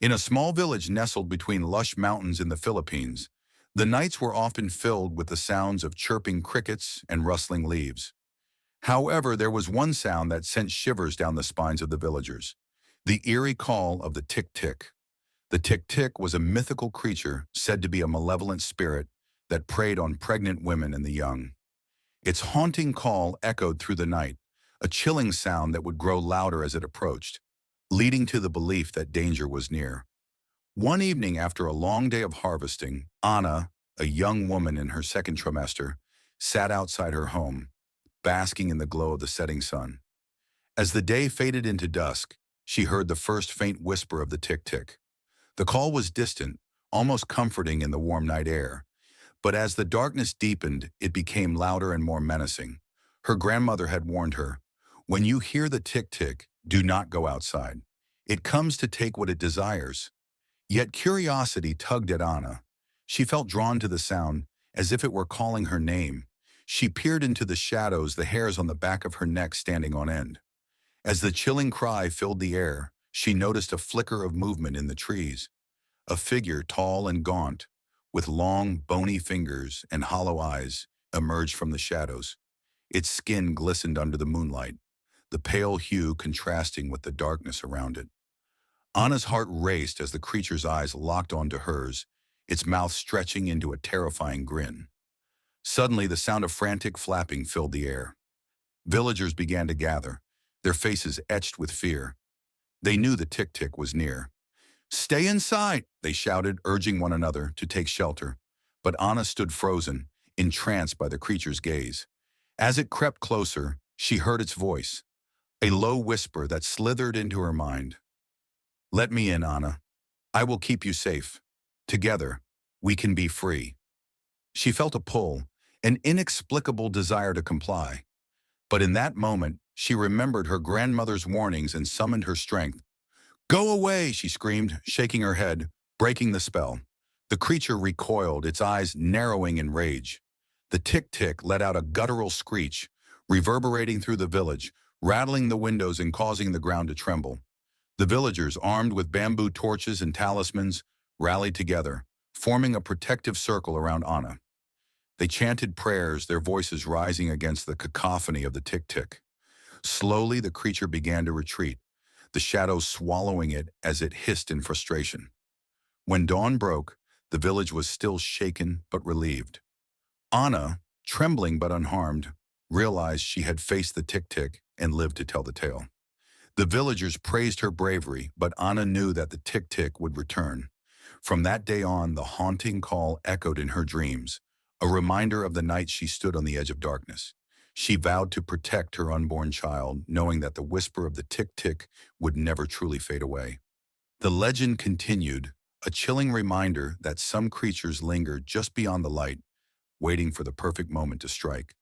In a small village nestled between lush mountains in the Philippines, the nights were often filled with the sounds of chirping crickets and rustling leaves. However, there was one sound that sent shivers down the spines of the villagers: the eerie call of the Tik-Tik. The Tik-Tik was a mythical creature said to be a malevolent spirit that preyed on pregnant women and the young. Its haunting call echoed through the night, a chilling sound that would grow louder as it approached, leading to the belief that danger was near. One evening after a long day of harvesting, Anna, a young woman in her second trimester, sat outside her home, basking in the glow of the setting sun. As the day faded into dusk, she heard the first faint whisper of the Tik-Tik. The call was distant, almost comforting in the warm night air, but as the darkness deepened, it became louder and more menacing. Her grandmother had warned her, "When you hear the Tik-Tik, do not go outside. It comes to take what it desires." Yet curiosity tugged at Anna. She felt drawn to the sound, as if it were calling her name. She peered into the shadows, the hairs on the back of her neck standing on end. As the chilling cry filled the air, she noticed a flicker of movement in the trees. A figure, tall and gaunt, with long, bony fingers and hollow eyes, emerged from the shadows. Its skin glistened under the moonlight, the pale hue contrasting with the darkness around it. Anna's heart raced as the creature's eyes locked onto hers, its mouth stretching into a terrifying grin. Suddenly, the sound of frantic flapping filled the air. Villagers began to gather, their faces etched with fear. They knew the Tik-Tik was near. "Stay inside," they shouted, urging one another to take shelter. But Anna stood frozen, entranced by the creature's gaze. As it crept closer, she heard its voice, a low whisper that slithered into her mind. "Let me in, Anna. I will keep you safe. Together, we can be free." She felt a pull, an inexplicable desire to comply. But in that moment, she remembered her grandmother's warnings and summoned her strength. "Go away!" she screamed, shaking her head, breaking the spell. The creature recoiled, its eyes narrowing in rage. The Tik-Tik let out a guttural screech, reverberating through the village, rattling the windows and causing the ground to tremble. The villagers, armed with bamboo torches and talismans, rallied together, forming a protective circle around Anna. They chanted prayers, their voices rising against the cacophony of the Tik-Tik. Slowly, the creature began to retreat, the shadows swallowing it as it hissed in frustration. When dawn broke, the village was still shaken but relieved. Anna, trembling but unharmed, realized she had faced the Tik-Tik and lived to tell the tale. The villagers praised her bravery, but Anna knew that the Tik-Tik would return. From that day on, the haunting call echoed in her dreams, a reminder of the night she stood on the edge of darkness. She vowed to protect her unborn child, knowing that the whisper of the Tik-Tik would never truly fade away. The legend continued, a chilling reminder that some creatures linger just beyond the light, waiting for the perfect moment to strike.